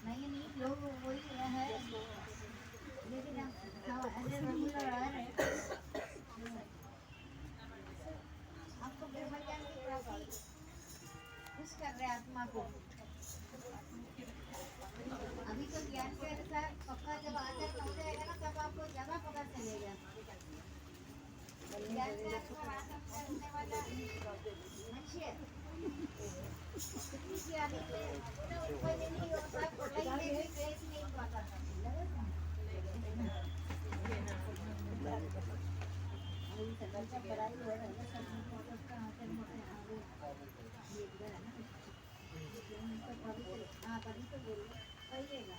नहीं नहीं लोग वही है, लेकिन हम ऐसे रेगुलर आ रहे हैं। आपको ब्रह्म ज्ञान की प्राप्ति खुश कर रहे आत्मा को। अभी तो ज्ञान के अनुसार पक्का जब आचरण हो जाएगा ना, तब आपको ज्यादा पता चलेगा। ज्ञान के अनुसार आचरण करने वाला मनुष्य किसी की आदि में उत्पन्न नहीं होता, पढ़ाई में भी क्लेश नहीं पाता। पढ़ाई हो रहा है सब का आचरण होता है आगे ये इधर है ना, हाँ तभी तो बोल पढ़िएगा।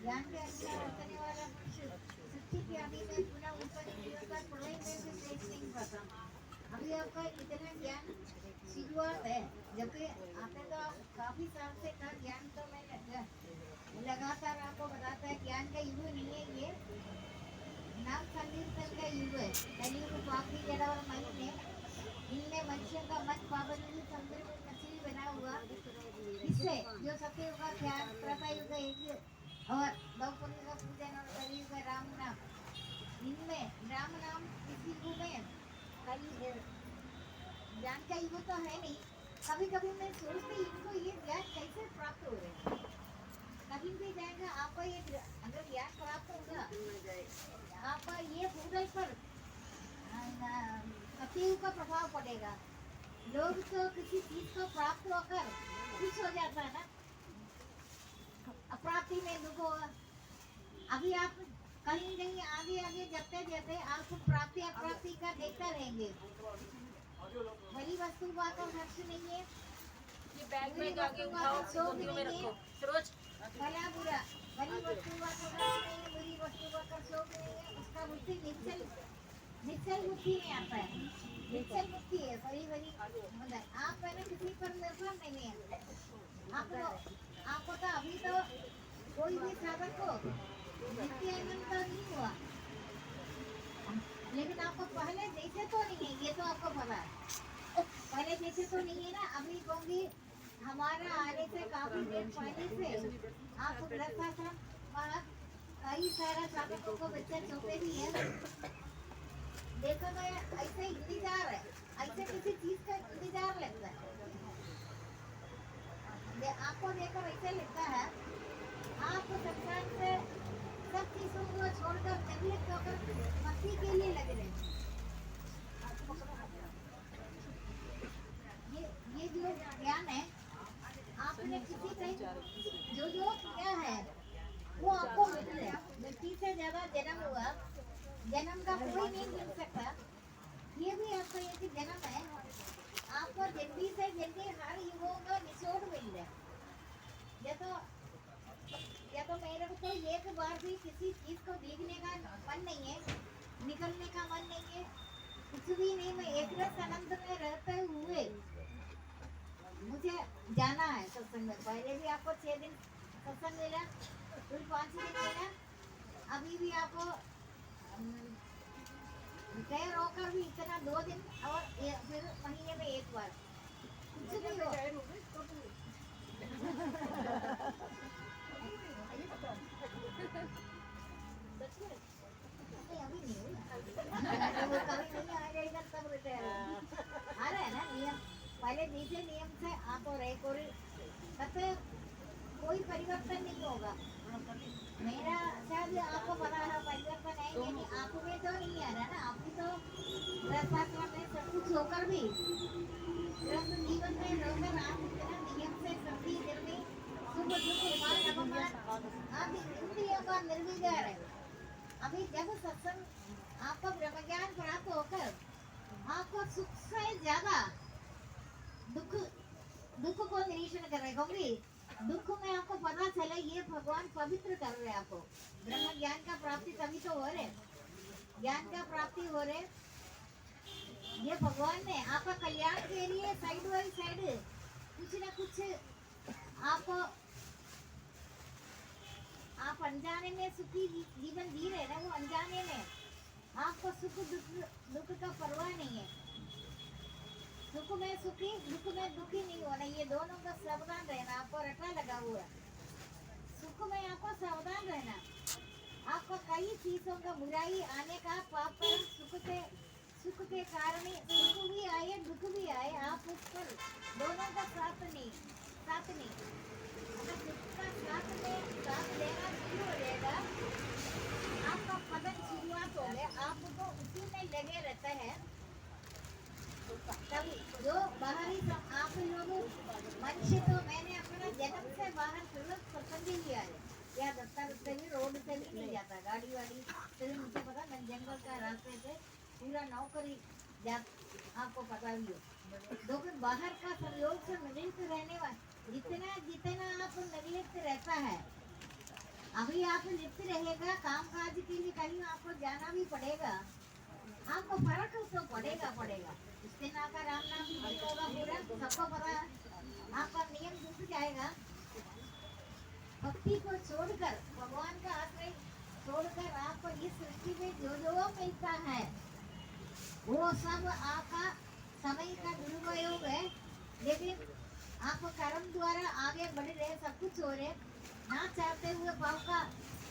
ज्ञान के अनुसार करने वाला मनुष्य सृष्टि की आदि में पुनः उत्पन्न नहीं होता, पढ़ाई में भी क्लेश नहीं पाता। अभी आपका इतना ज्ञान शुरुआत है, जबकि आपने तो काफी साल से था ज्ञान, तो मैं लगातार आपको बताता है ज्ञान का युग नहीं है ये, नाम संकीर्तन का युग है। कलयुग पापी जड़ और महीने इनमें मनुष्य का मन पावनी समुद्र में मछली बना हुआ, इससे जो सत्य युग का ध्यान, त्रेता युग का यज्ञ और द्रौपदी का पूजन और कलयुग का राम नाम, इनमें राम नाम इस युग में ज्ञान का युग तो है नहीं। कभी कभी मैं सोचती इनको ये ज्ञान कैसे प्राप्त हो रहे, कभी भी जाएगा आपको ये अगर ज्ञान प्राप्त होगा, आपका ये भूगोल पर सतयुग का प्रभाव पड़ेगा। लोग तो किसी चीज को प्राप्त होकर खुश हो जाता है ना, अप्राप्ति में दुख होगा। अभी आप कहीं कहीं आगे आगे जबते जाते आपको प्राप्ति अप्राप्ति का देखता रहेंगे। भली वस्तु का तो हर्ष नहीं है, ये बैग में आगे उठाओ, गोदियों में रखो रोज। भला बुरा भली वस्तु का तो हर्ष नहीं है, बुरी वस्तु का तो शोक नहीं है। उसका बुद्धि निश्चल बुद्धि में आता है, निश्चल बुद्धि है। भली भली मतलब आप पहले किसी पर निर्भर नहीं है। आपको तो अभी तो कोई भी साधक को नित्य आनंद तो नहीं हुआ, लेकिन आपको पहले जैसे तो नहीं है, ये तो आपको पता है। पहले जैसे तो नहीं है ना। अभी कहूँगी हमारा आने से काफी देर पहले से आप गृहस्थाश्रम वहाँ कई सारा साधकों को बच्चे छोटे भी है, देखो तो ऐसे इंतजार है, ऐसे किसी चीज का इंतजार लगता है। आपको देखकर ऐसे लगता है आपको संसार से सब चीजों को छोड़कर तबीयत होकर भक्ति के लिए लग रहे हैं। ये जो ज्ञान है आपने किसी टाइम जो किया है वो आपको मिल रहा है। व्यक्ति से ज्यादा जन्म हुआ, जन्म का कोई नहीं मिल सकता। ये भी आपका एक जन्म है, आपको जल्दी से जल्दी हर युगों का निचोड़ मिल रहा है। या तो मेरे को तो एक बार भी किसी चीज को देखने का मन नहीं है, निकलने का मन नहीं है, कुछ भी नहीं। मैं एक रस आनंद में रहते हुए मुझे जाना है सत्संग में। पहले भी आपको 6 दिन सत्संग मिला, फिर 5 दिन मिला, अभी भी आपको गए रोकर भी इतना 2 दिन और फिर महीने में एक बार कुछ भी हो। अभी नहीं हुई, वो कभी नहीं आ जाएगा तब रिटायर आ रहा है ना नियम। पहले जैसे नियम से आप और एक और तब कोई परिवर्तन नहीं होगा। मेरा शायद आपको पता है परिवर्तन है, यानी आप में तो नहीं आ रहा ना। आप भी तो गृहस्थाश्रम में सब कुछ होकर भी गृहस्थ जीवन में रहकर आप इतना नियम से सभी निर्णय सुख दुख मान अपमान आप इंद्रियों का निर्विकार है। अभी जब सत्संग आपको ब्रह्म ज्ञान प्राप्त होकर आपको सुख से ज्यादा दुख को निरीक्षण कर रहे होंगे। दुख में आपको पता चला ये भगवान पवित्र कर रहे आपको। ब्रह्म ज्ञान का प्राप्ति तभी तो हो रहे, ज्ञान का प्राप्ति हो रहे। ये भगवान ने आपका कल्याण के लिए साइड बाई साइड कुछ न कुछ आप अनजाने में सुखी जीवन जी रहे ना, वो अनजाने में आपको सुख दुख का पर्वत में सुखी दुख में दुखी नहीं होना, ये दोनों का सावधान रहना आपको रटा लगा हुआ है। सुख में आपको सावधान रहना, आपको कई चीजों का बुराई आने का पाप कर्म सुख के कारण ही सुख भी आए दुख भी आए, आप उस पर दोनों का साथ नहीं। अगर सुख का साथ लेना शुरू हो जाएगा, आपका पतन शुरुआत हो गया, आपको उसी में लगे रहता है। तभी जो बाहरी आप लोग मनुष्य, तो मैंने अपना जन्म से बाहर तुरंत पसंद ही लिया है, या दफ्तर से भी रोड से भी नहीं जाता, गाड़ी वाड़ी से भी मुझे पता, मैं जंगल का रास्ते से पूरा नौकरी जा, आपको पता भी हो। लेकिन बाहर का संयोग से निर्लिप्त रहने वाला जितना आप निर्लिप्त रहता है, अभी आप लिप्त रहेगा काम काज के लिए, कहीं आपको जाना भी पड़ेगा, आपको फर्क तो पड़ेगा। इस दिन आपका राम नाम भी नहीं होगा पूरा, सबको पता है, आपका नियम टूट जाएगा। भक्ति को छोड़कर, भगवान का आश्रय छोड़कर आपको इस सृष्टि में जो मिलता है वो सब आपका समय का दुरुपयोग है। लेकिन आप कर्म द्वारा आगे बढ़ रहे, सब कुछ हो रहे, ना चाहते हुए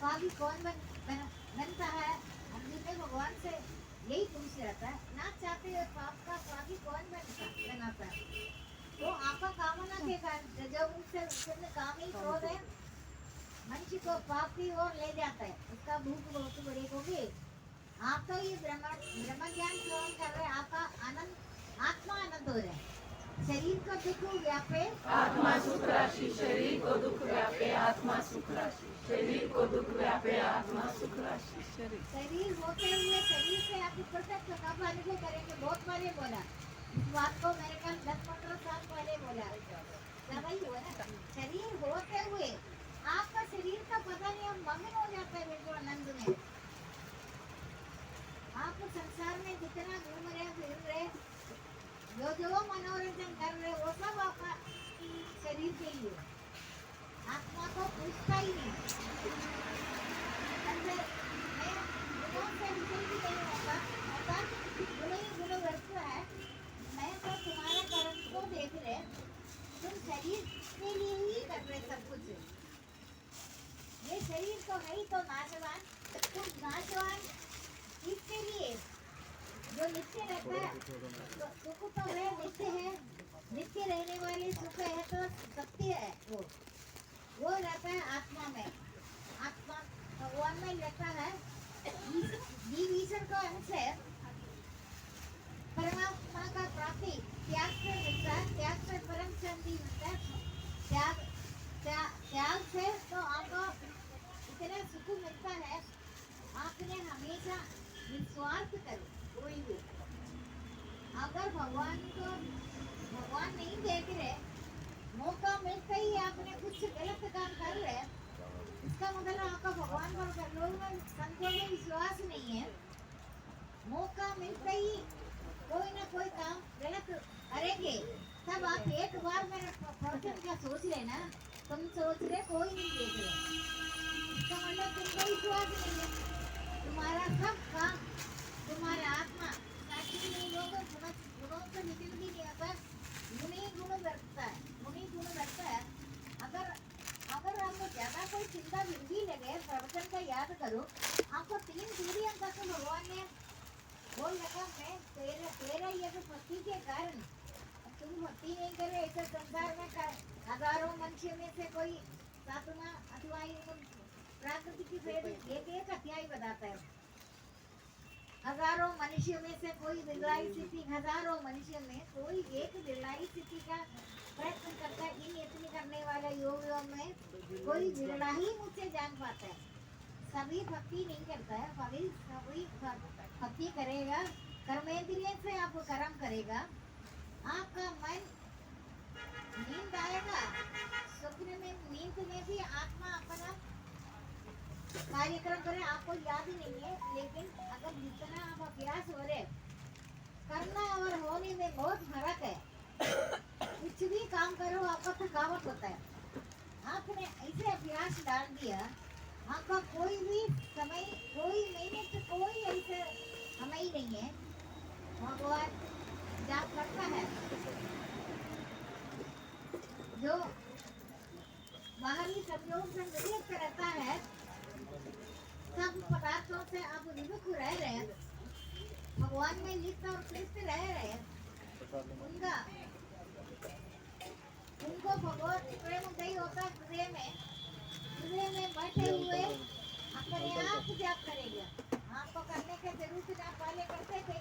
पापी कौन बनता है? हमने में भगवान से यही पूछ रहता है, ना चाहते हुए पाप का पापी कौन बनाता है? तो आपका कामना के कारण जो उनसे काम ही क्रोध है, मनुष्य को पाप की ओर ले जाता है, उसका भूख बहुत बड़ी होगी। आप तो ये ब्रह्म ज्ञान ग्रहण कर रहे, आपका आत्मा आनंद हो रहा है, शरीर को दुख व्यापे आत्मा सुख राशि, शरीर को दुख व्यापे आत्मा सुख राशि, शरीर को दुख व्यापे आत्मा सुख राशि। शरीर होते हुए शरीर से आप प्रत्यक्ष कब अनुभव करेंगे? बहुत पहले बोला इस बात को, मेरे ख्याल 10-15 साल पहले बोला, वही हुआ ना। शरीर होते हुए आपका शरीर का पता नहीं, हम मग्न हो जाते हैं बिल्कुल आनंद में। आप संसार में जितना घूम रहे फिर रहे, जो मनोरंजन कर रहे, वो सब आपका शरीर के लिए, आत्मा को पूछता ही नहीं। मैं गुणों से विचल भी नहीं होता, गुण ही गुण व्यर्थ है। मैं तो तुम्हारा कर्म को देख रहे, तुम शरीर के लिए ही कर रहे सब कुछ। ये शरीर तो है ही तो नाशवान, तुम नाशवान इसके लिए जो नित्य रहता है, तो सुख तो है, नित्य है, नित्य रहने वाले सुख है, तो सत्य है, वो रहता है आत्मा में, आत्मा भगवान में रहता है। जीव ईश्वर का अंश है, परमात्मा का प्राप्ति त्याग से मिलता है, त्याग से परम शांति मिलता है, त्याग से तो आपको इतना सुख मिलता है। आपने हमेशा निस्वार्थ करो, कोई भी अगर भगवान नहीं देख रहे, मौका मिलता ही आपने कुछ गलत काम कर रहे, इसका मतलब आपका भगवान पर लोगों में संतों में विश्वास नहीं है। मौका मिलता ही कोई ना कोई काम गलत करेंगे, तब आप एक बार मेरा प्रवचन का सोच लेना, तुम सोच रहे कोई नहीं देख रहे, इसका मतलब तुमको विश्वास नहीं है। तुम्हारा सब काम, तुम्हारा आत्मा साक्षी नहीं होगा, गुणों से निकल भी नहीं आता, गुण ही गुण करता है। अगर आपको ज्यादा कोई चिंता भी लगे, प्रवचन का याद करो, आपको 3 पीढ़ियों तक भगवान ने बोल रखा, मैं तेरा ये भक्ति के कारण, तुम भक्ति नहीं करे, ऐसे संसार में हजारों मनुष्य में से कोई सातवां अथवा प्राकृति की एक अध्याय बताता है, हजारों मनुष्यों में से कोई बिरलाई स्थिति, हजारों मनुष्यों में कोई एक बिरलाई स्थिति का प्रयत्न करता है। इन यत्न करने वाले योगियों में कोई बिरला ही मुझसे जान पाता है। सभी भक्ति नहीं करता है, सभी भक्ति करेगा, कर्मेंद्रिय से आपको कर्म करेगा, आपका मन नींद आएगा, स्वप्न में नींद में भी आत्मा अपना कार्यक्रम करें, आपको याद ही नहीं है। लेकिन अगर जितना आप अभ्यास हो रहे, करना और होने में बहुत फर्क है। कुछ भी काम करो आपका थकावट होता है, आपने ऐसे अभ्यास डाल दिया, आपका कोई भी समय, कोई मेहनत, कोई ऐसे समय ही नहीं है। भगवान जाप करता है, से आप विमुख रह रहे हैं, भगवान में लिप्त और तृप्त रह रहे हैं, उनको भगवत प्रेम उदय होता है हृदय में बैठे हुए अपने आप जाप करेंगे। आपको करने के जरूरत ना पहले करते थे,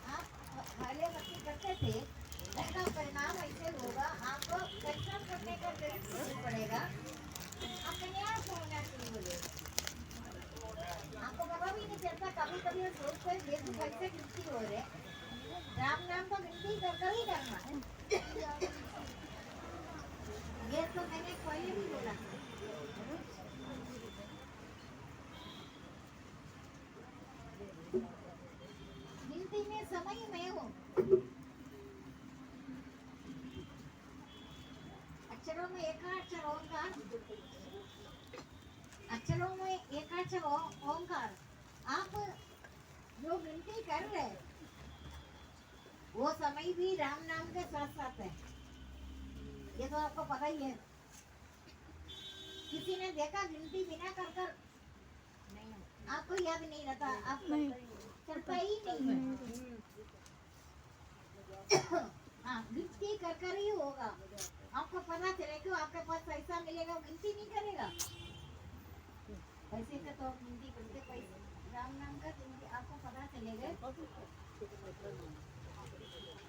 आप पहले भक्ति करते थे, इसका परिणाम ऐसे होगा, आपको परिश्रम करने का जरूरत नहीं पड़ेगा, अपने आप होना शुरू हो जाएगा। आपको पता भी नहीं चलता, कभी कभी सोचते हैं देखो कैसे गिनती हो रहे, राम नाम तो गिनती कर कर ही करना है। ये तो मैंने पहले भी बोला था। गिनती में समय में हूँ, अक्षरों में एकाक्षर ओंकार, अक्षरों में एकाक्षर ओंकार, आप जो गिनती कर रहे वो समय भी राम नाम के साथ साथ है, ये तो आपको पता ही है। किसी ने देखा गिनती बिना कर कर आपको याद नहीं रहता, आप चलता ही नहीं है। हाँ, गिनती कर कर ही होगा, आपको पता चलेगा आपके पास पैसा मिलेगा, गिनती नहीं करेगा। पैसे का तो गिनती करते, पैसे राम नाम का गिनती आपको पता चलेगा।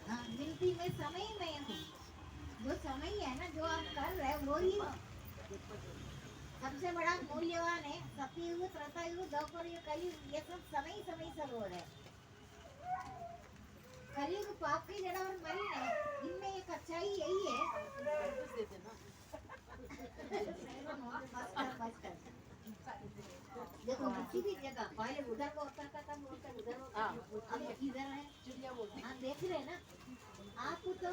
हाँ, गिनती में समय में हूँ, जो समय है ना जो आप कर रहे हैं वो ही सबसे बड़ा मूल्यवान है। सतयुग, त्रेतायुग, द्वापर युग, कलयुग, ये सब समय समय से हो रहे हैं। कलयुग पाप की जड़ और मरी है, इनमें एक अच्छाई यही है। देखो किसी भी जगह पहले उधर को होता था, तब बोलते उधर होता, अब इधर है, हाँ देख रहे हैं ना आप, तो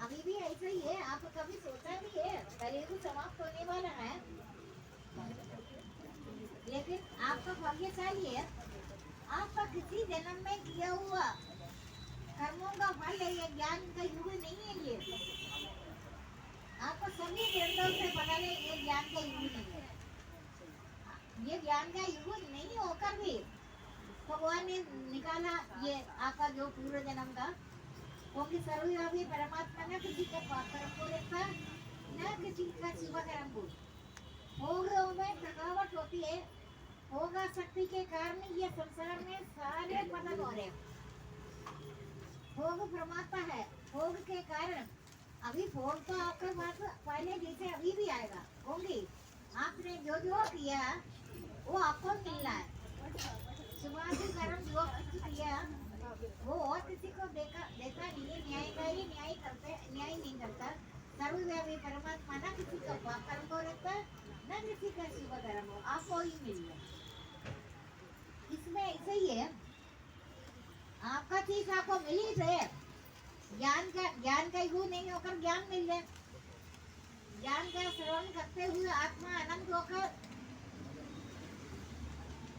अभी भी ऐसा ही है। आप कभी सोचा भी है कलयुग समाप्त होने वाला है, लेकिन आपका भाग्यशाली है, आपका किसी जन्म में किया हुआ कर्मों का फल है, ये ज्ञान का युग नहीं है। ये आपको सभी ग्रंथों से पता है ये ज्ञान का युग नहीं है। ये ज्ञान का युग नहीं होकर भी भगवान ने निकाला ये आपका जो पूर्व जन्म का, क्योंकि सर्वव्यापी परमात्मा न किसी का परम को देखता, न किसी का शिव कर्म को। भोगों में थकावट होती है, भोगा शक्ति के कारण ये संसार में सारे पतन हो रहे। भोग परमात्मा है, भोग के कारण अभी भोग तो आपके पास पहले जैसे अभी भी आएगा, होंगी आपने जो जो किया वो आपको मिलना है। सुबह से कर्म जो किया वो और किसी को देता नहीं है। न्यायकारी न्याय नहीं करता। सर्वव्यापी परमात्मा ना किसी का पाप कर्म को रखता, न किसी का शुभ कर्म हो, आपको ही मिल जाए। इसमें ऐसा ही है, आपका चीज आपको मिल ही रहे, ज्ञान का युग नहीं होकर ज्ञान मिल जाए, ज्ञान का श्रवण करते हुए आत्मा आनंद होकर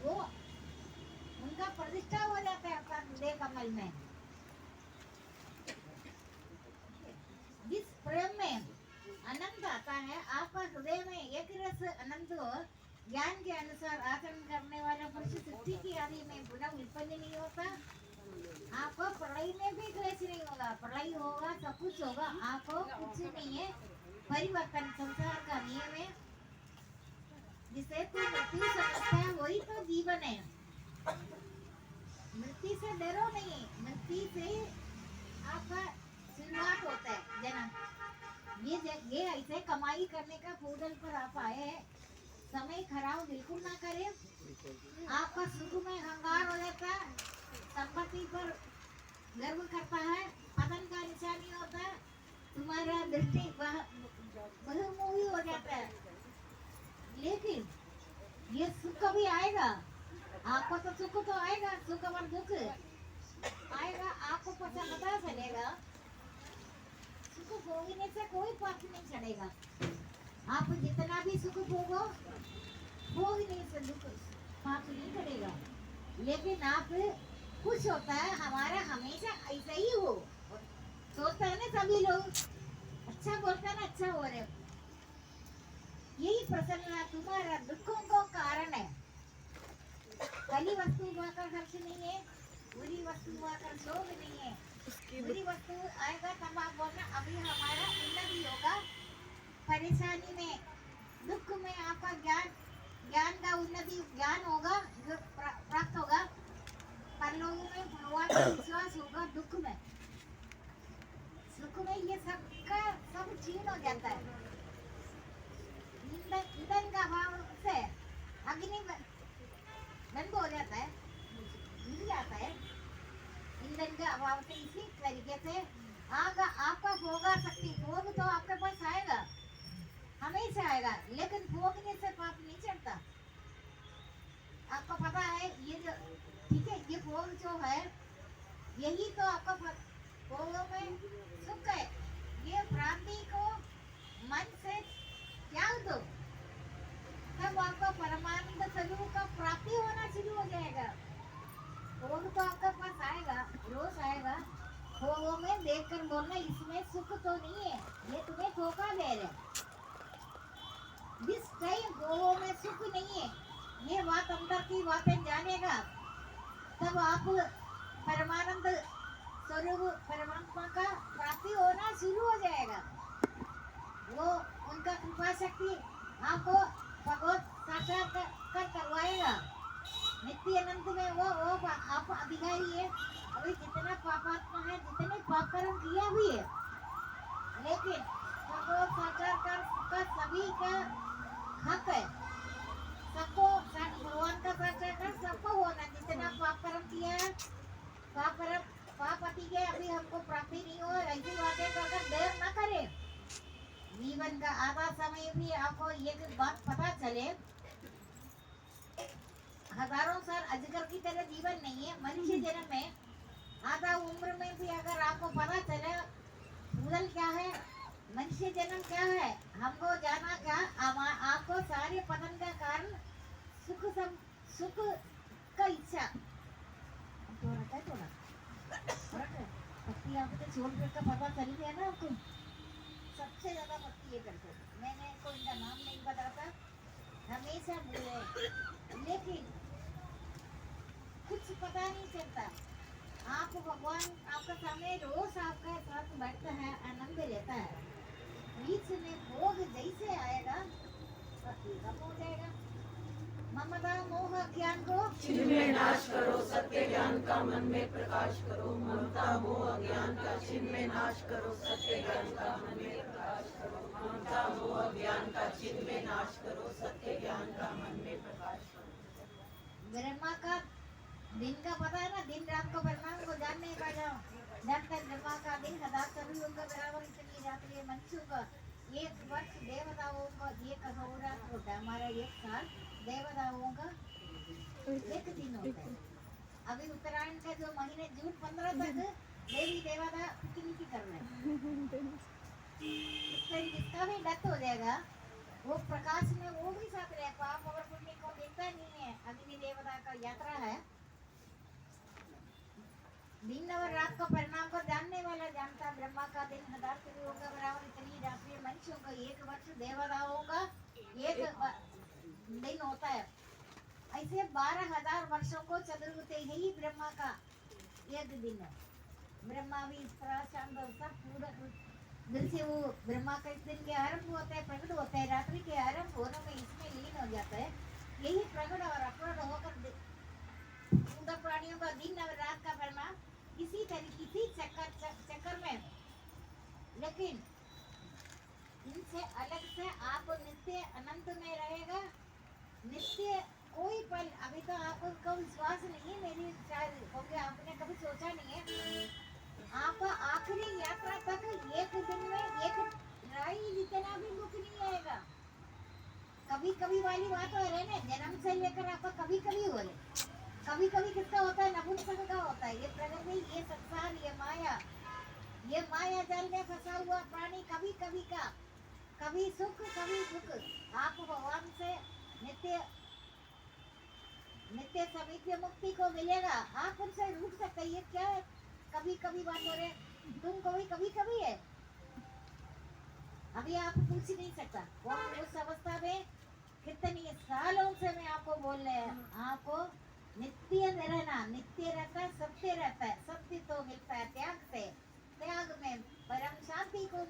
वो उनका प्रतिष्ठा हो जाता है आपका हृदय कमल में। जिस प्रेम में आनंद आता है, आपका हृदय में एक रस आनंद हो, ज्ञान के अनुसार आचरण करने वाला पुरुष सृष्टि की आदि में गुण उत्पन्न नहीं होता। आपको पढ़ाई में भी क्लेश नहीं होगा, पढ़ाई होगा सब कुछ होगा, आपको कुछ नहीं है। परिवर्तन संसार का नियम है, जिसे तू मृत्यु समझता है वही तो जीवन है। मृत्यु से डरो नहीं, मृत्यु से आपका शुरुआत होता है जन्म। ये ऐसे कमाई करने का पोर्टल पर आप आए हैं, समय खराब बिल्कुल ना करें। आपका सुख में हंगार हो जाता है, संपत्ति पर गर्व करता है, पतन का निशानी होता है, तुम्हारा दृष्टि बहुमुखी हो जाता है। लेकिन ये सुख भी आएगा, आपको तो सुख तो आएगा, सुख और दुख आएगा, आपको पता चलेगा। सुख भोगने से कोई पाप नहीं चढ़ेगा। आप जितना भी सुख भोगने से दुख पाप नहीं करेगा। लेकिन आप खुश होता है, हमारा हमेशा ऐसा ही हो, सोचता है ना सभी लोग, अच्छा बोलता है ना अच्छा हो रहे, यही प्रसन्नता तुम्हारा दुखों को कारण भली वस्तु पाकर हर्ष नहीं है, बुरी वस्तु पाकर शोक नहीं है। बुरी वस्तु आएगा तब आप बोलना अभी हमारा उन्नति होगा, परेशानी में दुख में आपका ज्ञान का उन्नति ज्ञान होगा जो प्राप्त होगा, परलोक में भगवान का विश्वास होगा, दुख में सुख में ये सबका सब क्षीण हो जाता है। ईंधन का अभाव से अग्नि बंद हो जाता है, मिल जाता है ईंधन के अभाव से। इसी तरीके से आपका होगा शक्ति, भोग तो आपके पास आएगा, हमेशा आएगा, लेकिन भोगने से पाप नहीं चढ़ता। आपको पता है ये जो ठीक है, ये भोग जो है यही तो आपका भोगों में सुख है। ये भ्रांति को मन से त्याग दो, तब आपका परमानंद स्वरूप का प्राप्ति होना शुरू हो जाएगा। भोग तो आपके पास आएगा, रोज आएगा, भोगों में देखकर बोलना इसमें सुख तो नहीं है, ये तुम्हें धोखा दे रहे। जिस टाइम भोगों में सुख नहीं है, ये बात अंदर की बातें जानेगा, तब आप परमानंद स्वरूप परमात्मा का प्राप्ति होना शुरू हो जाएगा। वो उनका कृपा शक्ति आपको भगवत साक्षात्कार करवाएगा। नित्य अनंत में वो आप अधिकारी है। अभी जितना पापात्मा है, जितने पाप कर्म किया भी है, लेकिन भगवत साक्षात्कार का सभी का हक है। सबको भगवान का साक्षात्कार सबको होना, जितना पाप कर्म किया है, पाप अति के अभी हमको प्राप्ति नहीं हो, ऐसी बातें तो अगर देर न करे, जीवन का आधा समय भी आपको ये बात पता चले, हजारों साल अजगर की तरह जीवन नहीं है, मनुष्य जन्म में आधा उम्र में भी अगर आपको पता चले उदल क्या है, मनुष्य जन्म क्या है, हमको जाना क्या, आपको सारे पतन का कारण सुख का इच्छा तो रहता है। थोड़ा भक्ति आपको छोड़ का पता चल गया ना आपको, सबसे ज्यादा भक्ति ये करते। मैंने को इनका नाम नहीं बताता, हमेशा बोले, लेकिन कुछ पता नहीं चलता। आप भगवान आपका सामने रोज आपका साथ बैठता है, आनंद लेता है, बीच में भोग जैसे आएगा भक्ति कम हो जाएगा। ममता मोह ज्ञान को छिन्न नाश करो, सत्य ज्ञान का मन में प्रकाश करो। ममता मोह ज्ञान का छिन्न नाश करो, सत्य ज्ञान का मन में प्रकाश करो। ममता मोह ज्ञान का छिन्न नाश करो, सत्य ज्ञान का मन में प्रकाश करो। ब्रह्मा का दिन का पता है ना, दिन रात को ब्रह्मा को जानने का जाओ, जब तक ब्रह्मा का दिन हजार सभी उनका बराबर इतनी जाती है। मनुष्यों का एक वर्ष देवताओं का एक अहोरात्र होता है, हमारा एक साल देवताओं का एक दिन होता है। अभी उत्तरायण का जो महीने जून 15 तक देवी देवता पिकनिक कर रहे हैं, जिसका भी डेथ हो जाएगा वो प्रकाश में वो भी साथ रहे, पाप और पुण्य को देखता नहीं है। अग्नि देवता का यात्रा है, दिन और रात को परिणाम को जानने वाला जानता। ब्रह्मा का दिन हजार सदियों का बराबर इतनी रात्रि, मनुष्यों का एक वर्ष, देवताओं का एक दिन होता है। ऐसे 12,000 वर्षों को चतुर्भुज यही ब्रह्मा का एक दिन है। ब्रह्मा भी इस तरह शांत सब पूरा दिल से वो ब्रह्मा का इस दिन के आरंभ होता है, प्रकट होता है, रात्रि के आरंभ होने में इसमें लीन हो जाता है। यही प्रकट और अपराध होकर पूरा प्राणियों का दिन और रात का परिणाम इसी तरीके इसी चक्कर में। लेकिन इनसे अलग से आप नित्य अनंत में रहेगा, नित्य कोई पल। अभी तो आपको विश्वास नहीं है, मेरी शायद होगी आपने कभी सोचा नहीं है। आपका आखिरी यात्रा तक एक दिन में एक राई जितना भी दुख नहीं आएगा। कभी कभी वाली बात हो रही है, जन्म से लेकर आपका कभी कभी हो रहे, कभी कभी किसका होता है, नपुंसक का होता है। ये प्रकृति, ये संसार, ये माया जाल में फंसा हुआ प्राणी कभी कभी का, कभी सुख कभी दुख। आप भगवान से नित्य समीप्य मुक्ति को मिलेगा। आप उनसे रूठ सकते, ये क्या है कभी कभी बात हो रहे, तुम कभी कभी है। अभी आप पूछ नहीं सकता कौन उस अवस्था में कितनी सालों से मैं आपको बोल रहे हैं, आपको नित्य रहना, नित्य रहता है, सत्य रहता है, सत्य तो मिलता है त्याग से, त्याग में परम शांति को,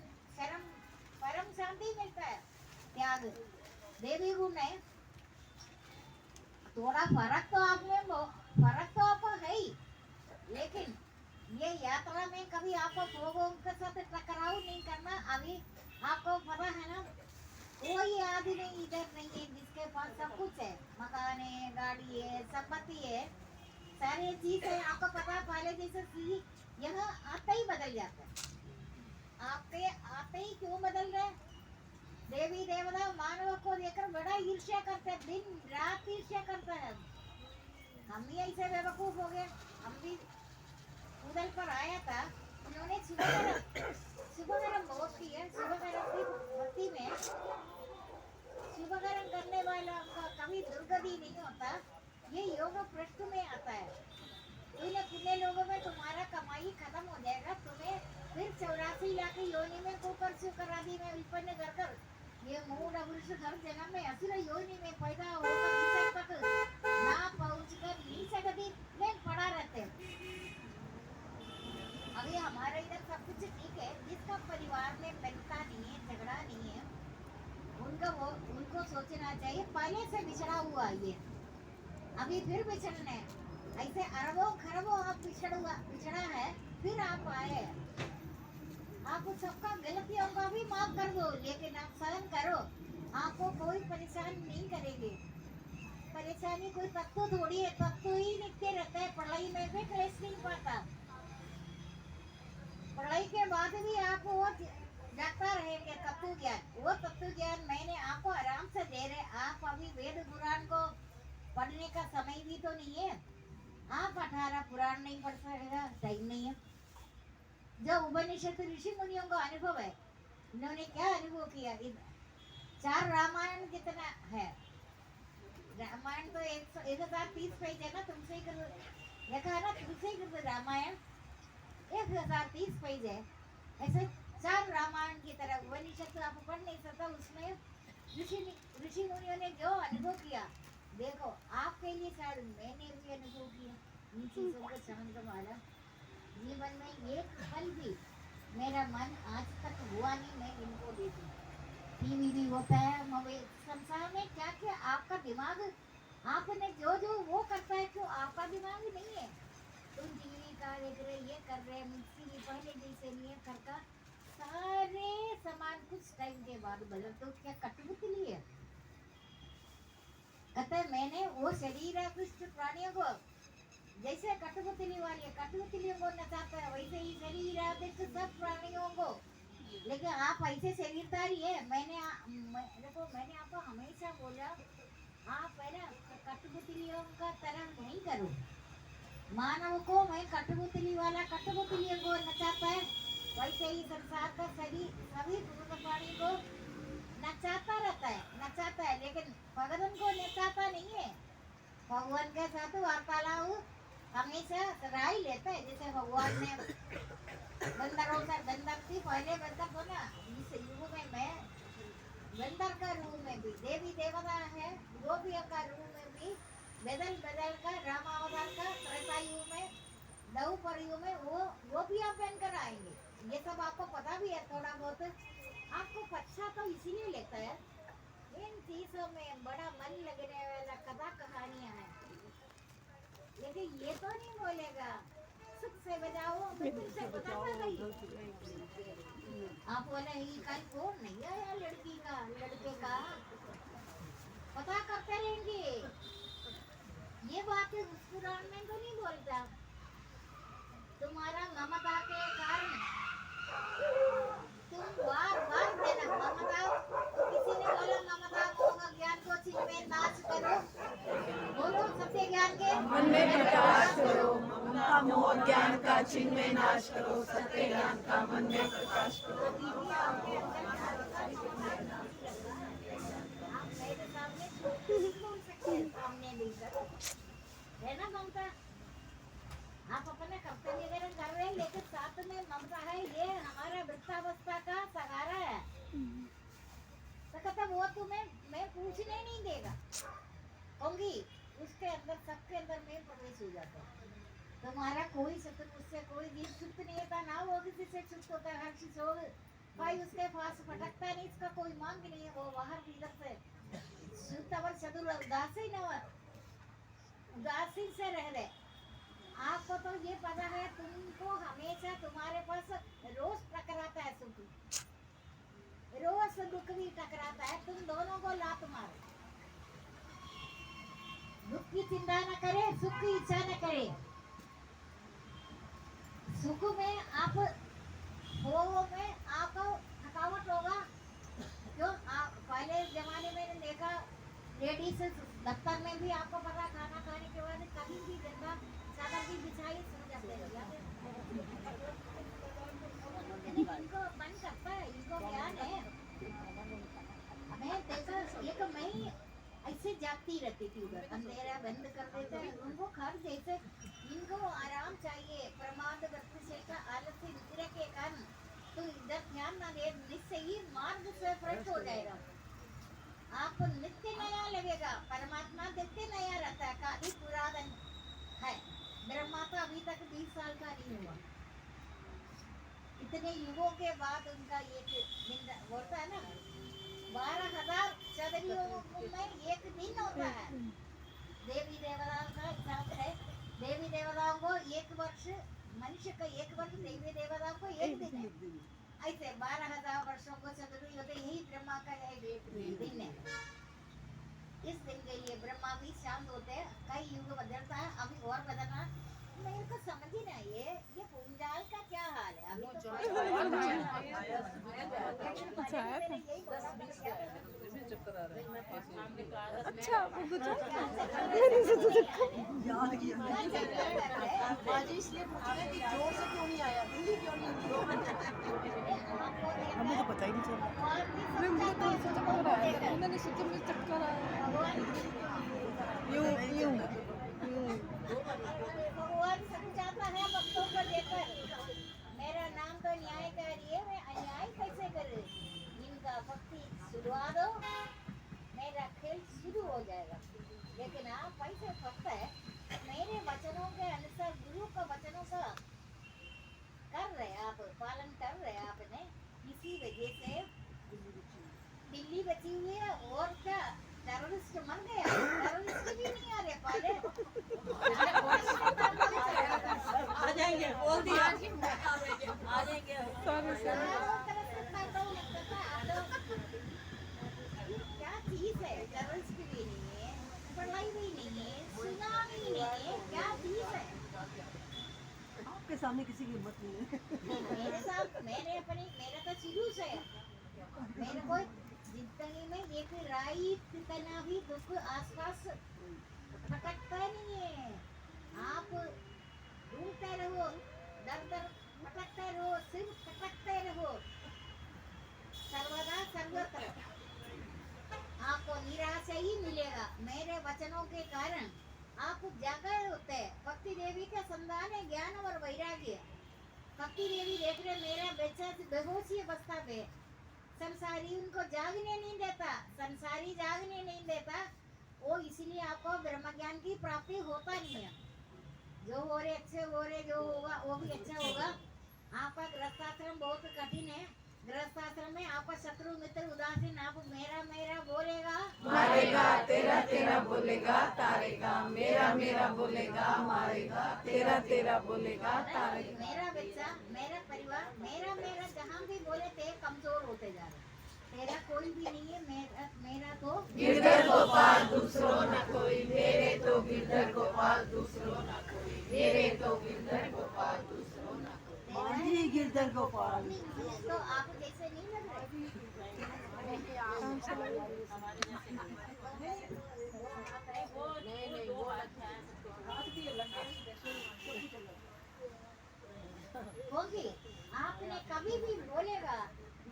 परम शांति मिलता है त्याग। देवी गुण है, थोड़ा फर्क तो आपको है ही, लेकिन ये यात्रा में कभी आपको लोगों के साथ टकराव नहीं करना। अभी आपको पता है ना, कोई आदमी इधर नहीं है जिसके पास सब कुछ है, मकान है, गाड़ी है, संपत्ति है, सारी चीज है। आपको पता पहले जैसे कि यहाँ आते ही बदल जाता है, आते ही क्यों बदल रहे? देवी देवता मानव को देखकर बड़ा ईर्ष्या करते हैं, दिन रात ईर्ष्या करते हैं। हम भी ऐसे बेवकूफ हो गए। हम भी उधर पर आया था, उन्होंने शुभकर्म बहुत की है। शुभकर्म की भक्ति में शुभकर्म करने वाला का कभी दुर्गति नहीं होता, ये योग पृष्ठ में आता है। पुण्य लोगों में तुम्हारा कमाई खत्म हो जाएगा, तुम्हें फिर 84 लाख योनि में कुकर शुकर आदि में उत्पन्न कर ये मूड अवृष हर जगह में असुर योनि में पैदा होकर तक ना पहुंचकर नीच गति में पड़ा रहते हैं। अभी हमारे इधर सब कुछ ठीक है, जिसका परिवार में मिलता नहीं है, झगड़ा नहीं है, उनको सोचना चाहिए पहले से बिछड़ा हुआ ये, अभी फिर बिछड़ना है। ऐसे अरबों खरबों आप बिछड़ा है, फिर आप आए। आप सबका गलतियों का भी माफ कर दो, लेकिन आप सहन करो, आपको कोई परेशान नहीं करेंगे। परेशानी कोई तत्व थोड़ी है, तत्व ही नित्य रहता है। पढ़ाई में भी क्लेश नहीं पाता, पढ़ाई के बाद भी आप वो जाता रहेंगे तत्व ज्ञान। वो तत्व ज्ञान मैंने आपको आराम से दे रहे। आप अभी वेद पुराण को पढ़ने का समय भी तो नहीं है, आप 18 पुराण नहीं पढ़ सकेगा, टाइम नहीं है। जो उपनिषद ऋषि मुनियों का अनुभव है, इन्होंने क्या अनुभव किया? 4 रामायण कितना है? रामायण तो 1030 पेज है ना, तुमसे देखा है ना, तुमसे रामायण 1030 पेज है। ऐसे 4 रामायण की तरह उपनिषद तो आप पढ़ नहीं सकता। उसमें ऋषि मुनियों ने जो अनुभव किया, देखो आपके लिए शायद मैंने भी अनुभव किया इन चीजों को समझने वाला। जीवन में एक पल भी मेरा मन आज तक हुआ नहीं मैं इनको देखूं। टीवी भी होता है, मोबाइल, संसार में क्या क्या आपका दिमाग, आपने जो जो वो करता है, क्यों आपका दिमाग ही नहीं है? तुम टीवी का देख रहे, ये कर रहे, मिक्सी भी पहले जैसे नहीं है, करका सारे सामान कुछ टाइम के बाद बदल। तो क्या कठपुतली है? कहते मैंने वो शरीर है कुछ प्राणियों को, जैसे कठपुतली वाली कठपुतलियों को नचाता है, वैसे ही शरीर है सब प्राणियों को। लेकिन आप ऐसे शरीरधारी है। मैंने आपको हमेशा बोला, आप है ना कठपुतलियों का तरह नहीं करो। मानव को मैं कठपुतली वाला कठपुतलियों को नचाता है, वैसे ही संसार का सभी प्राणी को नचाता रहता है, लेकिन भगवान को नचाता नहीं है। भगवान के साथ वार्तालाप हमेशा राह लेता है। जैसे भगवान ने बंदरों का बंदर थी, पहले बंदर तो ना, इस युग में मैं बंदर का रूप में भी देवी देवता है, गोपियों का रूप में भी बदल कर रामावतार का त्रेतायुग में द्रौपदी में वो गोपियां पहनकर आएंगे। ये सब आपको पता भी है थोड़ा बहुत। आपको पच्छा तो इसीलिए लेता है, इन चीजों में बड़ा मन लगने वाला कथा कहानियां हैं, लेकिन ये तो नहीं बोलेगा सुख से बजाओ, मृत्यु से बताता नहीं। आप बोले ही कल फोन नहीं आया लड़की का, लड़के का, पता करते रहेंगे। ये बात उस पुराण में तो नहीं बोलता। तुम्हारा ममता के कारण तुम बार बार देना ममता। किसी ने बोला ममता मोह ज्ञान को चिन्ह में नाश करो, बोलो सत्य ज्ञान के मन में प्रकाश करो। ममता मोह ज्ञान का चिन्ह में नाश करो, सत्य ज्ञान का मन में प्रकाश करो। आप मेरे सामने बोल सकते हैं, सामने मिलकर है ना ममता। आप अपने कर्तव्य कर रहे हैं, लेकिन साथ में ममता है। ये हमारा वृद्धावस्था का सहारा है। तो कहता वो तुम्हें मैं पूछने नहीं देगा, कहूंगी उसको सबके अंदर में प्रवेश हो जाता है। तुम्हारा कोई शत्रु उससे कोई जीव छुप नहीं होता, ना वो किसी से छुप होता है। हर चीज हो भाई उसके पास भटकता नहीं, इसका कोई मांग नहीं है। वो बाहर भीतर से शुद्धवर चतुर उदासीन न उदासीन से रह रहे। आपको तो ये पता है, तुमको हमेशा तुम्हारे पास रोज टकराता है सुख, रोज दुख भी टकराता है। तुम दोनों को लात मारो। दुख की चिंता न करे, सुख की इच्छा न करे। सुख में आप वो में आपको थकावट होगा। क्यों? आप पहले जमाने में देखा, लेडीज दफ्तर में भी आपको पता, खाना खाने के बाद कभी भी गंदा चादर भी बिछाई सो जाते हैं। इनको मन करता है, इनको ज्ञान है। मैं देखा, एक मैं ऐसे जागती रहती थी, उधर अंधेरा बंद कर देते हैं उनको। घर जैसे इनको आराम चाहिए, प्रमाद गतिशीलता आलस्य निद्रा के कारण तो इधर ध्यान न दे, निश्चय ही मार्ग से भ्रष्ट हो जाएगा। आपको नित्य नया लगेगा। परमात्मा नित्य नया रहता है, काफी पुरातन है। ब्रह्मा तो अभी तक 20 साल का नहीं हुआ। इतने युगों के बाद उनका एक दिन होता है ना, 12,000 चदरियों में एक दिन होता है। देवी देवताओं का हिसाब है। देवी देवताओं को एक वर्ष, मनुष्य का एक वर्ष, देवी देवताओं को एक दिन है। ऐसे 12,000 वर्षों को चतुर्थी होते, यही ब्रह्मा का एक दिन है। इस दिन के लिए ब्रह्मा भी शांत होते हैं। कई युग बदलता है, अभी और बदलना मेरे को समझ ही नहीं है। ये पूंजाल का क्या हाल है? अभी तो यही अच्छा आज इसलिए पूछा कि जोर से क्यों नहीं आया, दिल्ली क्यों नहीं? हमें तो पता ही नहीं चला। मुझे तो चक्कर आया, मैंने सोचा मुझे चक्कर आया। यूं यूं यूं भगवान समझाता है भक्तों को लेकर, मेरा नाम तो न्यायकारी है, मैं अन्याय कैसे करूं? इनका भक्ति छुड़वा दो, मेरा खेल शुरू हो जाएगा। लेकिन आप ऐसे भक्त है, मेरे वचनों के अनुसार, गुरु का वचनों का कर रहे, आप पालन कर रहे आपने, इसी वजह से दिल्ली बची हुई है। और क्या टेररिस्ट मर गया? टेररिस्ट भी नहीं आ रहे पहले। आ जाएंगे, बोल दिया आ जाएंगे। क्या चीज है? टेररिस्ट भी नहीं है, पढ़ाई भी नहीं है, सुनामी नहीं है, क्या चीज है? आपके सामने किसी की हिम्मत नहीं है। मेरे साथ, मेरा तो शुरू से मेरे को जिंदगी में एक रात तना भी दुख आसपास भटकता नहीं है। आप ढूंढते रहो, दर दर भटकते रहो, सिर्फ भटकते रहो, सर्वदा सर्वत्र आपको निराशा ही मिलेगा। मेरे वचनों के कारण आप जागे होते हैं। भक्ति देवी का संतान है ज्ञान और वैराग्य। भक्ति देवी देख रहे मेरा बच्चा बेहोशी अवस्था में, संसारी उनको जागने नहीं देता, संसारी जागने नहीं देता, वो इसलिए आपको ब्रह्म ज्ञान की प्राप्ति होता नहीं है। जो हो रहे अच्छे हो रहे, जो होगा वो भी अच्छा होगा। आपका गृहस्थाश्रम बहुत कठिन है। गृहस्थाश्रम में आपका शत्रु मित्र उदासीन, आप मेरा मेरा बोलेगा, मारेगा, तेरा तेरा बोलेगा, तारेगा, मेरा मेरा बोलेगा, मारेगा, तेरा तेरा बोलेगा, तारेगा। मेरा बच्चा, मेरा परिवार, मेरा मेरा जहाँ भी बोले थे कमजोर होते जा रहे। तेरा कोई भी नहीं है, मेरा तो गिरधर गोपाल दूसरो न कोई, मेरे तो गिरधर गोपाल दूसरो न कोई, मेरे तो गिरधर गोपाल दूसरो न कोई। मांझी गिरधर गोपाल। तो आप जैसे नहीं लग रहे। होगी, आपने कभी भी बोलेगा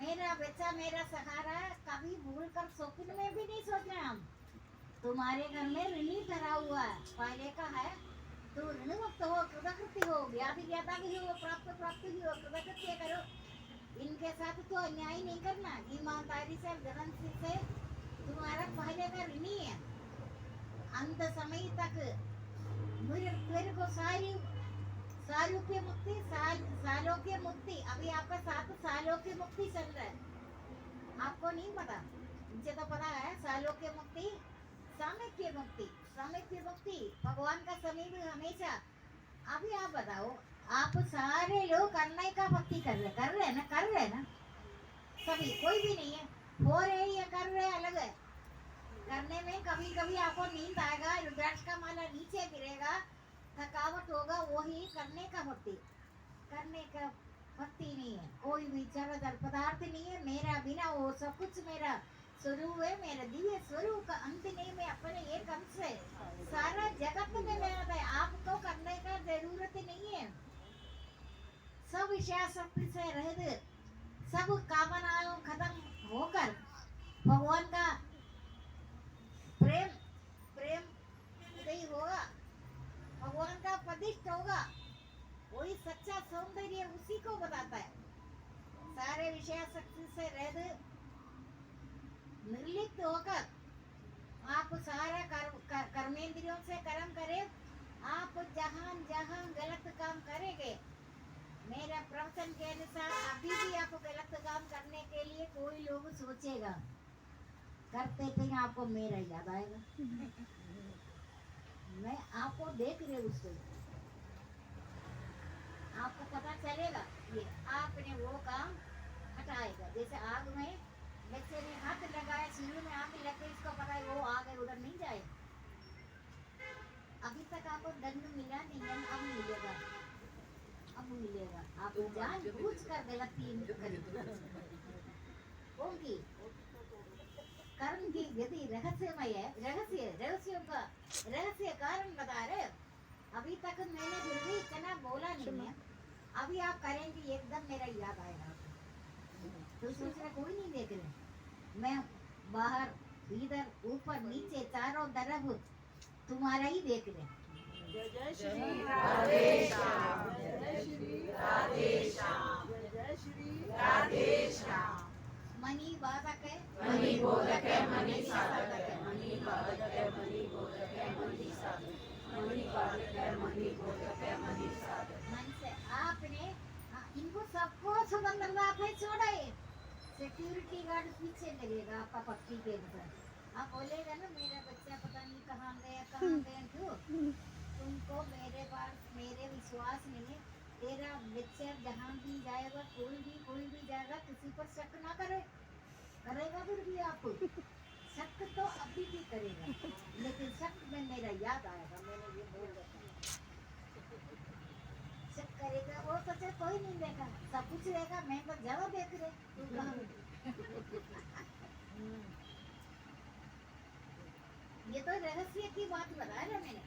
मेरा बच्चा मेरा सहारा, कभी भूल कर स्वप्न में भी नहीं सोचना। हम तुम्हारे घर में ऋणी धरा हुआ है, पहले का है। तो ऋण मुक्त हो, कृतकृति हो, व्याधि ज्ञाता भी हो, प्राप्त भी हो, कृतकृत्य करो। इनके साथ तो अन्याय नहीं करना, ईमानदारी से धन से तुम्हारा पहले का ऋणी है। अंत समय तक मेरे को सालों की मुक्ति सालों की मुक्ति, अभी आपका 7 सालों की मुक्ति चल रहा है। आपको नहीं पता, मुझे तो पता है। सालों की मुक्ति, समय की मुक्ति, समय की मुक्ति, भगवान का समीप हमेशा। अभी आप बताओ, आप सारे लोग करने का भक्ति कर रहे हैं ना सभी, कोई भी नहीं है हो रहे या कर रहे अलग है। करने में कभी कभी आपको नींद आएगा, रुद्राक्ष का माला नीचे गिरेगा, थकावट होगा, वही करने का भक्ति नहीं है। कोई भी जड़ पदार्थ नहीं है मेरा बिना, वो सब कुछ मेरा स्वरूप है, मेरा दिव्य स्वरूप का अंत नहीं। मैं अपने एक अंश से सारा जगत में मेरा है, आपको करने का जरूरत नहीं है। सब विषयासक्ति से रहित, सब कामनाओं खत्म होकर भगवान का प्रेम उदय होगा, भगवान का प्रतिष्ठ होगा। वही सच्चा सौंदर्य उसी को बताता है। सारे विषयासक्ति से रहित निर्लिप्त होकर आप सारा कर्मेंद्रियों से कर्म करें। आप जहां जहां गलत काम करेंगे, मेरा प्रवचन के अनुसार अभी भी आप गलत काम करने के लिए कोई लोग सोचेगा, करते थे आपको मेरा याद आएगा। मैं आपको देख रही हूँ, उसको आपको पता चलेगा ये आपने वो काम हटाएगा। जैसे आग में बच्चे ने हाथ लगाया, शुरू में आग लग गई, इसको पता है वो आगे उधर नहीं जाए। अभी तक आपको दंड मिला नहीं है, अब मिलेगा, अब मिलेगा। आप जानबूझ कर गलती होगी। कर्म की गति रहस्यमय है, रहस्यों का रहस्य कारण बता रहे। अभी तक मैंने फिर भी इतना बोला नहीं है, अभी आप करेंगे एकदम मेरा याद आएगा। तो सोच रहे कोई नहीं देख रहे, मैं बाहर इधर ऊपर नीचे चारों तरफ तुम्हारा ही देख रहे। जय श्री राधे श्याम, जय श्री राधे श्याम, जय श्री राधे श्याम। मनी बाधक है, मनी बोधक है, मनी साधक है, मनी बाधक है, मनी बोधक है, मनी साधक, मनी बाधक है, मनी बोधक है, मनी साधक। मन से आपने इनको सबको स्वतंत्रता पे छोड़ा है। सिक्योरिटी गार्ड पीछे लगेगा आपका पट्टी के अंदर। आप बोलेगा ना मेरा बच्चा पता नहीं कहाँ गया क्यों, तुमको मेरे पास मेरे विश्वास नहीं है। तेरा बच्चा जहाँ भी जाएगा, कोई भी जाएगा, किसी पर शक ना करेगा फिर भी आप शक तो अभी भी करेगा, लेकिन शक में मेरा याद आएगा, मैंने ये बोल रखा। शक करेगा वो सोचे कोई नहीं देगा, सब कुछ रहेगा, मैं तो जवाब देख रहे तू कहाँ ये तो रहस्य की बात बता रहा मैंने।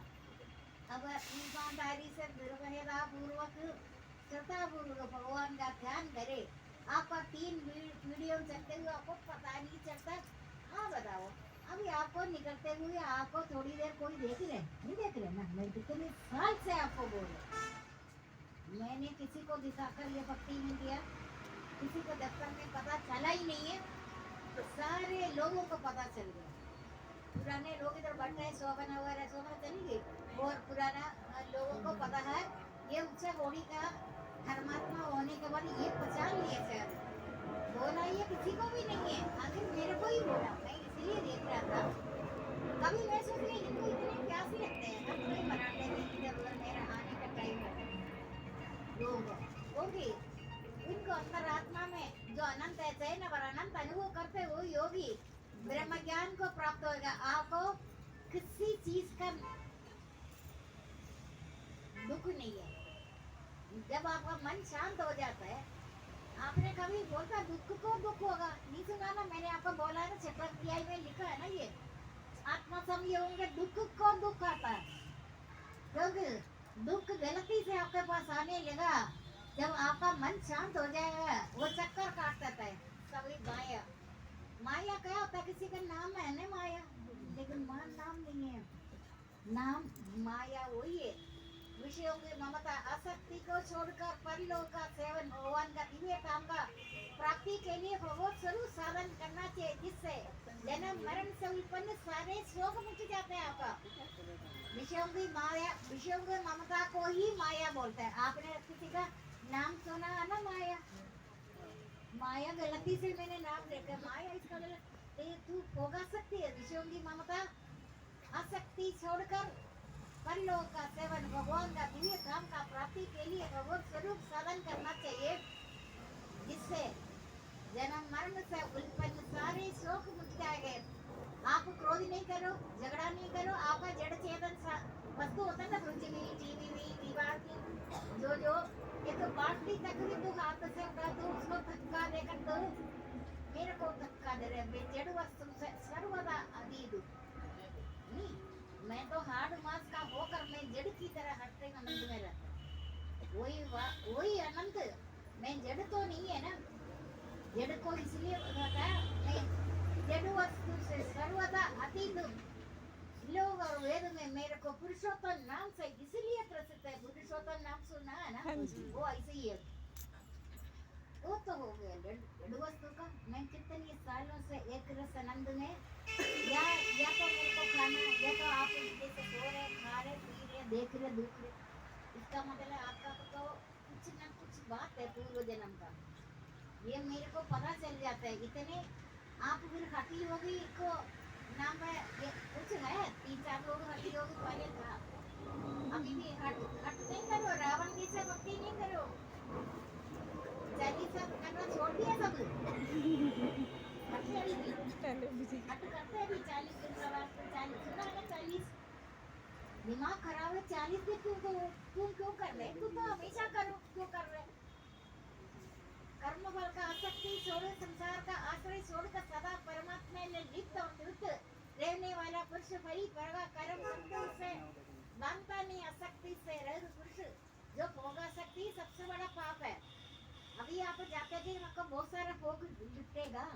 अब ईमानदारी से निर्भयता पूर्वक श्रद्धापूर्वक भगवान का ध्यान करे। आपका 3 वीडियो चलते हुए आपको पता नहीं चलता। हाँ बताओ, अभी आपको निकलते हुए आपको थोड़ी देर कोई देख रहे नहीं देख रहे ना। मैं कितने साल से आपको बोल रहा, मैंने किसी को दिखाकर ये भक्ति नहीं दिया, किसी को दफ्तर में पता चला ही नहीं है, तो सारे लोगों को पता चल गया। पुराने लोग इधर बैठे हैं, शोभन वगैरह शोभन चली गई, और पुराना लोगों को पता है ये उच्च कोटि का धर्मात्मा होने के बाद ये पहचान लिया सर। बोला ये किसी को भी नहीं है, आखिर मेरे को ही बोला। मैं इसलिए देख रहा था, कभी मैं सोच रही इनको इतने प्यास लगते हैं ना, कोई बनाते नहीं इधर उधर, मेरा आने का टाइम है लोग, क्योंकि इनको अंतरात्मा में जो अनंत है, चैन और अनंत अनुभव करते हुए योगी ब्रह्म ज्ञान को प्राप्त होगा। आपको किसी चीज का दुख नहीं है। जब आपका मन शांत हो जाता है, आपने कभी बोलता दुख को दुख होगा नहीं सुना ना, मैंने आपको बोला है ना, चक्रवर्ती में लिखा है ना, ये आत्मा संयोग के दुख को दुख आता है, क्योंकि दुख गलती से आपके पास आने लगा। जब आपका मन शांत हो जाएगा, वो चक्कर काट देता है। सभी माया क्या होता है, किसी का नाम है ना माया, लेकिन नाम नहीं है। नाम माया वही है विषयों की ममता आसक्ति को छोड़कर परलोक का सेवन भगवान का दिव्य काम का प्राप्ति के लिए भगवत स्वरूप साधन करना चाहिए, जिससे जन्म मरण से उत्पन्न सारे शोक मिट जाते हैं आपका। विषयों की माया, विषयों की ममता को ही माया बोलते हैं। आपने किसी का नाम सुना है ना, माया? माया गलती से मैंने नाम लेकर माया इसका गलत, तू होगा सकती है। विषयों की ममता आसक्ति छोड़कर परलोक का सेवन भगवान का दिव्य काम का प्राप्ति के लिए भगवत स्वरूप साधन करना चाहिए, जिससे जन्म मरण से उत्पन्न सारे शोक मिट जाएंगे। आप क्रोध नहीं करो, झगड़ा नहीं करो। आपका जड़ चेतन वस्तु होता है ना, पृथ्वी, टीवी, दीवार की जो ये तो बाटली तक भी तू हाथ से उठा दो, उसको धक्का देकर दो, मेरे को धक्का दे रहे, मैं जड़ वस्तु से सर्वदा अधीन हूँ। नहीं, मैं तो हार्ड मास का होकर मैं जड़ की तरह हटते आनंद में रहता। वही अनंत, मैं जड़ तो नहीं है ना। जड़ को इसलिए बताता है मैं जड़ वस्तु से सर्वदा अतीत हूँ। लोग और वेद में मेरे को पुरुषोत्तम नाम से इसलिए प्रसिद्ध है। पुरुषोत्तम नाम सुना है ना, वो ऐसे ही है। वो तो हो गया जड़ वस्तु का। मैं कितने सालों से एक रस आनंद में, या तो मेरे को खाना, या तो आप जैसे सो रहे, खा रहे, पी रहे, देख रहे, दुख रहे, इसका मतलब आपका तो कुछ ना कुछ बात है पूर्व जन्म का। ये मेरे को पता चल जाता है। इतने आप फिर हटी होगी को नाम है, ये कुछ है 3-4 लोग हटी होगी पहले था। अभी भी हट नहीं करो, रावण जैसे भक्ति नहीं करो। चालीसा करना छोड़ दिया सब। हट करते हैं 40 दिन का बाद, 40 सुना है ना 40। दिमाग खराब है, 40 दिन तुम क्यों कर रहे? तुम तो हमेशा करो, क्यों कर रहे? कर्म फल का आसक्ति छोड़, संसार का आश्रय छोड़कर सदा परमात्मा में लिप्त और तृप्त रहने वाला पुरुष परिपर का कर्म शब्दों से बांधता नहीं। आसक्ति से रहित पुरुष जो भोगासक्ति सबसे बड़ा पाप है। अभी आप जाते थे, आपको बहुत सारा भोग जुटेगा,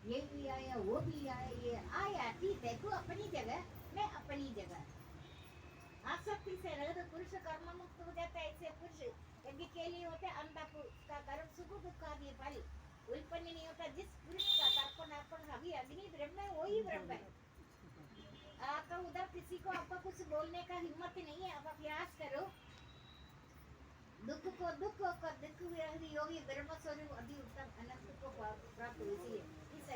ये भी आया, वो भी आया, ये आया, ठीक है, तू अपनी जगह, मैं अपनी जगह। आसक्ति से रहित पुरुष कर्म मुक्त हो जाता है। ऐसे पुरुष यज्ञ के लिए होते अंधा का कर्म सुख दुख आदि फल उत्पन्न नहीं होता। जिस पुरुष का तर्पण अर्पण अभी अग्नि ब्रह्म है, वही ब्रह्म है। तो उधर किसी को आपको कुछ बोलने का हिम्मत नहीं है। आप अभ्यास करो, दुख को दुख होकर दुख विरहित योगी ब्रह्म स्वरूप अति उत्तम अनंत को प्राप्त हुई। इस